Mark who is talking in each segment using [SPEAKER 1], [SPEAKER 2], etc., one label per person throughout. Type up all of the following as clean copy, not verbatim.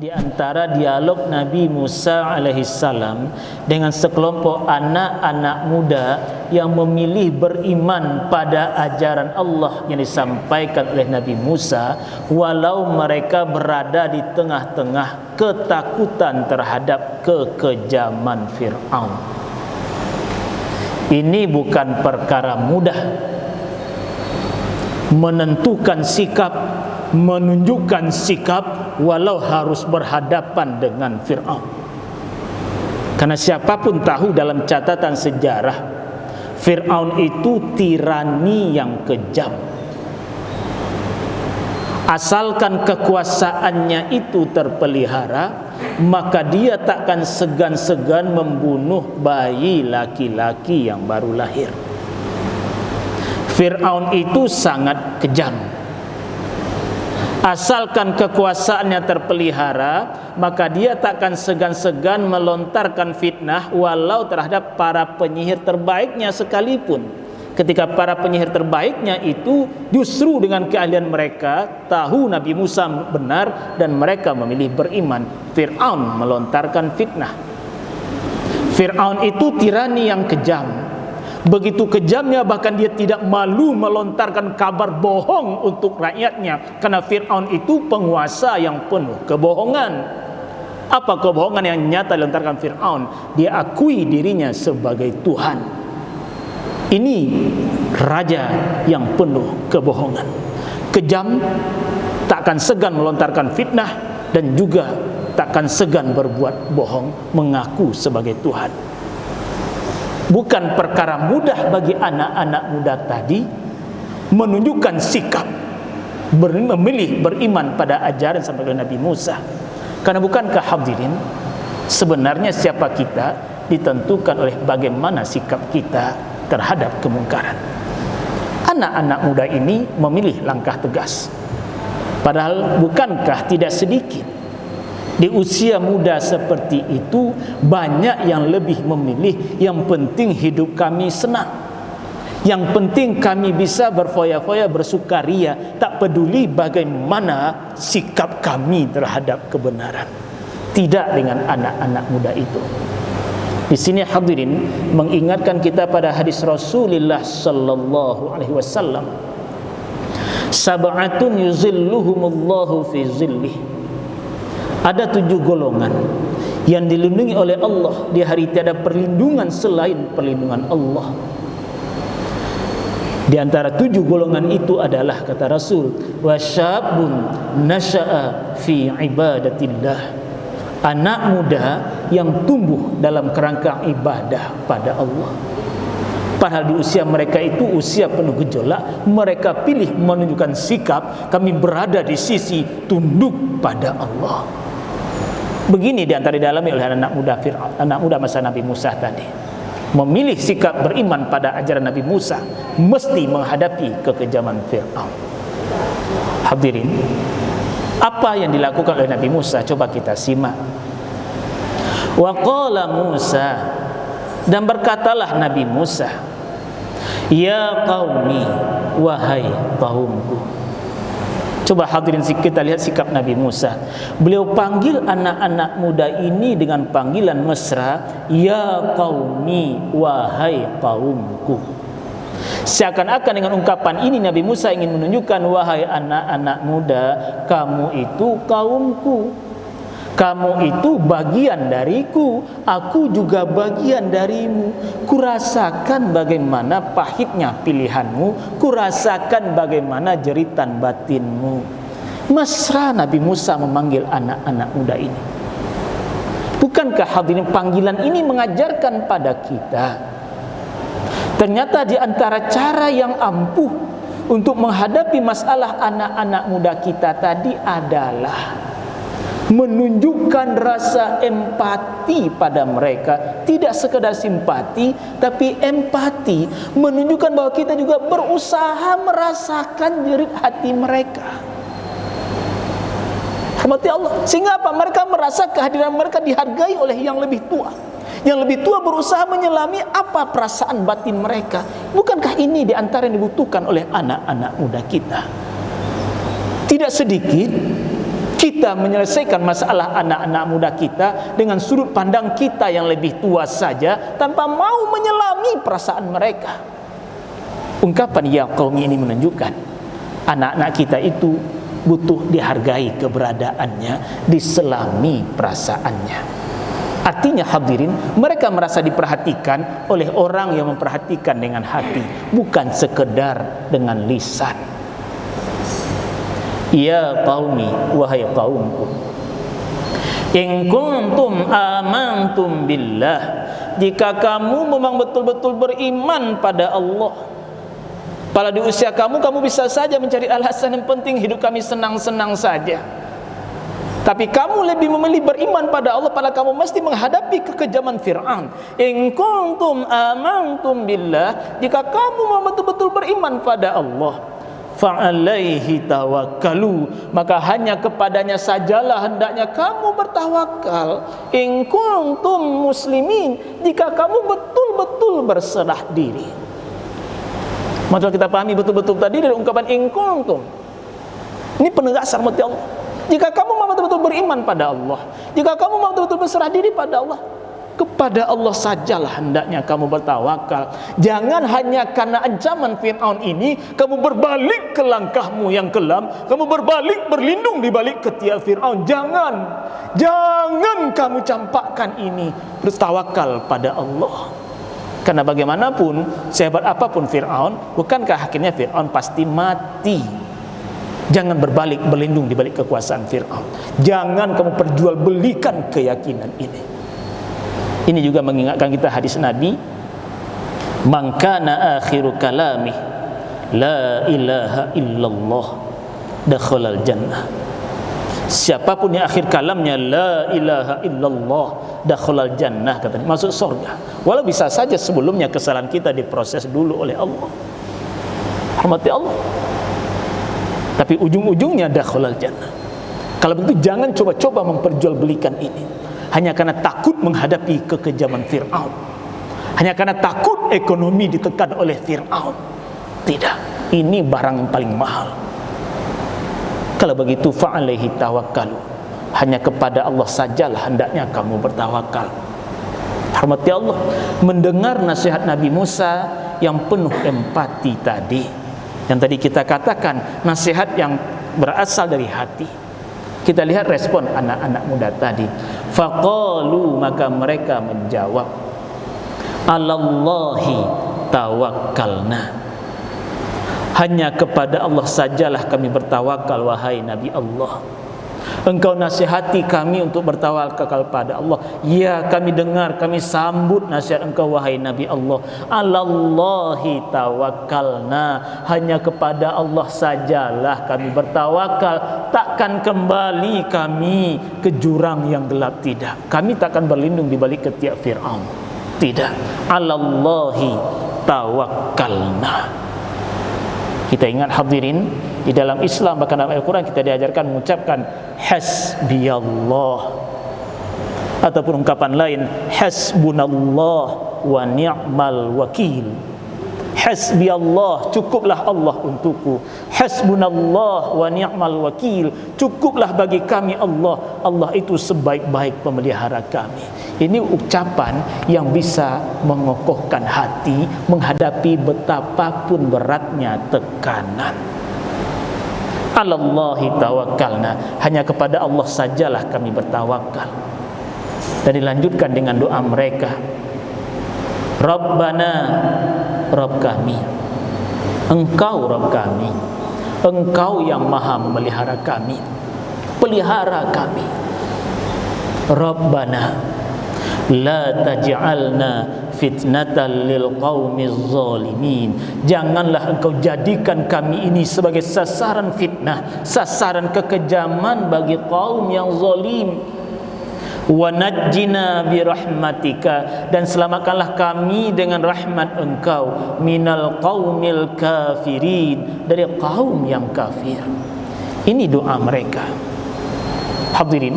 [SPEAKER 1] Di antara dialog Nabi Musa alaihissalam dengan sekelompok anak-anak muda yang memilih beriman pada ajaran Allah yang disampaikan oleh Nabi Musa, walau mereka berada di tengah-tengah ketakutan terhadap kekejaman Fir'aun. Ini bukan perkara mudah menentukan sikap, menunjukkan sikap walau harus berhadapan dengan Fir'aun. Karena siapapun tahu dalam catatan sejarah, Fir'aun itu tirani yang kejam. Asalkan kekuasaannya itu terpelihara, maka dia takkan segan-segan membunuh bayi laki-laki yang baru lahir. Fir'aun itu sangat kejam. Asalkan kekuasaannya terpelihara, maka dia takkan segan-segan melontarkan fitnah walau terhadap para penyihir terbaiknya sekalipun. Ketika para penyihir terbaiknya itu justru dengan keahlian mereka tahu Nabi Musa benar dan mereka memilih beriman, Fir'aun melontarkan fitnah. Fir'aun itu tirani yang kejam. Begitu kejamnya bahkan dia tidak malu melontarkan kabar bohong untuk rakyatnya, karena Fir'aun itu penguasa yang penuh kebohongan. Apa kebohongan yang nyata dilontarkan Fir'aun? Dia akui dirinya sebagai Tuhan. Ini raja yang penuh kebohongan, kejam, takkan segan melontarkan fitnah, dan juga takkan segan berbuat bohong, mengaku sebagai Tuhan. Bukan perkara mudah bagi anak-anak muda tadi menunjukkan sikap memilih beriman pada ajaran sampai oleh Nabi Musa. Karena bukankah hadirin, sebenarnya siapa kita ditentukan oleh bagaimana sikap kita terhadap kemungkaran. Anak-anak muda ini memilih langkah tegas. Padahal bukankah tidak sedikit di usia muda seperti itu banyak yang lebih memilih yang penting hidup kami senang, yang penting kami bisa berfoya-foya bersukaria, tak peduli bagaimana sikap kami terhadap kebenaran. Tidak dengan anak-anak muda itu. Di sini hadirin mengingatkan kita pada hadis Rasulullah sallallahu alaihi wasallam, sab'atun yuzilluhumullahu fi zillih. Ada 7 golongan yang dilindungi oleh Allah di hari tiada perlindungan selain perlindungan Allah. Di antara 7 golongan itu adalah, kata Rasul, wasyabun nasya'a fi ibadatillah, anak muda yang tumbuh dalam kerangka ibadah pada Allah. Padahal di usia mereka itu usia penuh gejolak, mereka pilih menunjukkan sikap kami berada di sisi tunduk pada Allah. Begini di antara dialami oleh anak muda masa Nabi Musa tadi. Memilih sikap beriman pada ajaran Nabi Musa mesti menghadapi kekejaman Fir'aun. Hadirin, apa yang dilakukan oleh Nabi Musa? Coba kita simak. Wa qala Musa, dan berkatalah Nabi Musa, ya qaumi, wahai kaumku. Coba hadirin kita lihat sikap Nabi Musa. Beliau panggil anak-anak muda ini dengan panggilan mesra, ya qaumi, wahai kaumku. Seakan-akan dengan ungkapan ini Nabi Musa ingin menunjukkan, wahai anak-anak muda, kamu itu kaumku, kamu itu bagian dariku, aku juga bagian darimu. Kurasakan bagaimana pahitnya pilihanmu, kurasakan bagaimana jeritan batinmu. Mesra Nabi Musa memanggil anak-anak muda ini. Bukankah hadirin panggilan ini mengajarkan pada kita, ternyata di antara cara yang ampuh untuk menghadapi masalah anak-anak muda kita tadi adalah menunjukkan rasa empati pada mereka. Tidak sekedar simpati, tapi empati, menunjukkan bahwa kita juga berusaha merasakan jerit hati mereka. Hormati Allah. Sehingga apa? Mereka merasa kehadiran mereka dihargai oleh yang lebih tua. Yang lebih tua berusaha menyelami apa perasaan batin mereka. Bukankah ini di antara yang dibutuhkan oleh anak-anak muda kita? Tidak sedikit Kita menyelesaikan masalah anak-anak muda kita dengan sudut pandang kita yang lebih tua saja, tanpa mau menyelami perasaan mereka. Ungkapan ya qaumi ini menunjukkan anak-anak kita itu butuh dihargai keberadaannya, diselami perasaannya. Artinya hadirin, mereka merasa diperhatikan oleh orang yang memperhatikan dengan hati, bukan sekedar dengan lisan. Ya qaumi, wahai kaumku, in kuntum amantum billah, jika kamu memang betul-betul beriman pada Allah. Pada di usia kamu bisa saja mencari alasan yang penting hidup kami senang-senang saja. Tapi kamu lebih memilih beriman pada Allah, pada kamu mesti menghadapi kekejaman Fir'aun. In kuntum amantum billah, jika kamu memang betul-betul beriman pada Allah, fa'alaihi tawakkalu, maka hanya kepadanya sajalah hendaknya kamu bertawakal. In kuntum muslimin, jika kamu betul-betul berserah diri. Maka kita pahami betul-betul tadi dari ungkapan in kuntum. Ini penegasan mati Allah. Jika kamu mau betul-betul beriman pada Allah, jika kamu mau betul-betul berserah diri pada Allah, kepada Allah sajalah hendaknya kamu bertawakal. Jangan hanya karena ancaman Fir'aun ini kamu berbalik ke langkahmu yang kelam, kamu berbalik berlindung di balik ketiak Fir'aun. Jangan kamu campakkan ini. Bertawakal pada Allah. Karena bagaimanapun, sehebat apapun Fir'aun, bukankah akhirnya Fir'aun pasti mati? Jangan berbalik berlindung di balik kekuasaan Fir'aun. Jangan kamu perjualbelikan keyakinan ini. Ini juga mengingatkan kita hadis Nabi, man kana akhiru kalamih la ilaha illallah dakhalal jannah. Siapapun yang akhir kalamnya la ilaha illallah dakhalal jannah, katanya masuk surga. Walau bisa saja sebelumnya kesalahan kita diproses dulu oleh Allah, rahmati Allah, tapi ujung-ujungnya dakhalal jannah. Kalau begitu jangan coba-coba memperjualbelikan ini hanya karena takut menghadapi kekejaman Fir'aun, hanya karena takut ekonomi ditekan oleh Fir'aun. Tidak, ini barang yang paling mahal. Kalau begitu fa'alaihi tawakkalu, hanya kepada Allah sajalah hendaknya kamu bertawakal. Hormati Allah, mendengar nasihat Nabi Musa yang penuh empati tadi, yang tadi kita katakan nasihat yang berasal dari hati. Kita lihat respon anak-anak muda tadi. Faqalu, maka mereka menjawab, alallahi tawakkalna, hanya kepada Allah sajalah kami bertawakal wahai Nabi Allah. Engkau nasihati kami untuk bertawakal kepada Allah. Ya, kami dengar, kami sambut nasihat engkau wahai Nabi Allah. Alallahi tawakkalna, hanya kepada Allah sajalah kami bertawakal. Takkan kembali kami ke jurang yang gelap, tidak. Kami takkan berlindung di balik ketiak Fir'aun, tidak. Alallahi tawakkalna. Kita ingat hadirin, di dalam Islam bahkan dalam Al-Quran kita diajarkan mengucapkan hasbiyallah, ataupun ungkapan lain hasbunallah wa ni'mal wakil. Hasbiyallah, cukuplah Allah untukku. Hasbunallah wa ni'mal wakil, cukuplah bagi kami Allah. Allah itu sebaik-baik pemelihara kami. Ini ucapan yang bisa mengokohkan hati menghadapi betapapun beratnya tekanan. Alallahi tawakkalna, hanya kepada Allah sajalah kami bertawakal. Dan dilanjutkan dengan doa mereka, Rabbana, Rabb kami, Engkau Rabb kami, Engkau yang maha memelihara kami, pelihara kami. Rabbana la taj'alna fitnatan lil qaumiz zalimin, janganlah engkau jadikan kami ini sebagai sasaran fitnah, sasaran kekejaman bagi kaum yang zalim. Wa najjina bi rahmatika, dan selamatkanlah kami dengan rahmat engkau, minal qaumil kafirin, dari kaum yang kafir. Ini doa mereka. Hadirin,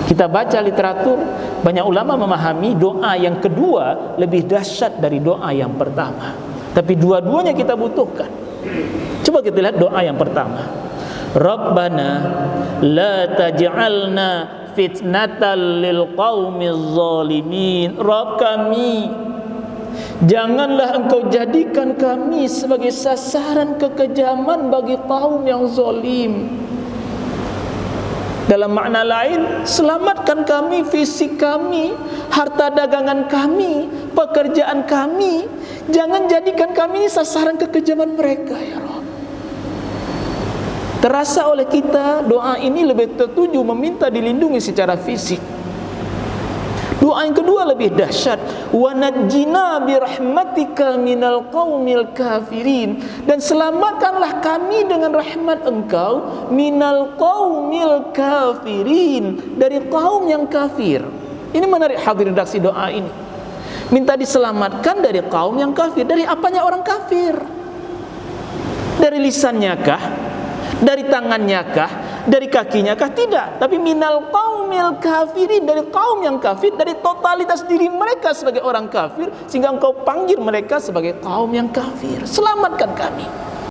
[SPEAKER 1] kita baca literatur, banyak ulama memahami doa yang kedua lebih dahsyat dari doa yang pertama. Tapi dua-duanya kita butuhkan. Coba kita lihat doa yang pertama. Rabbana la taj'alna fitnatan lil qaumiz zalimin. Rabb kami, janganlah engkau jadikan kami sebagai sasaran kekejaman bagi kaum yang zalim. Dalam makna lain, selamatkan kami, fisik kami, harta dagangan kami, pekerjaan kami. Jangan jadikan kami sasaran kekejaman mereka, ya Rabb. Terasa oleh kita doa ini lebih tertuju meminta dilindungi secara fisik. Doa yang kedua lebih dahsyat, wa najjina bi rahmatika minal qaumil kafirin, dan selamatkanlah kami dengan rahmat engkau minal qaumil kafirin, dari kaum yang kafir. Ini menarik hadirin redaksi doa ini. Minta diselamatkan dari kaum yang kafir. Dari apanya orang kafir? Dari lisannya kah? Dari tangannya kah? Dari kakinya kah? Tidak, tapi minal qaumil kafirin, dari kaum yang kafir, dari totalitas diri mereka sebagai orang kafir, sehingga engkau panggil mereka sebagai kaum yang kafir. Selamatkan kami.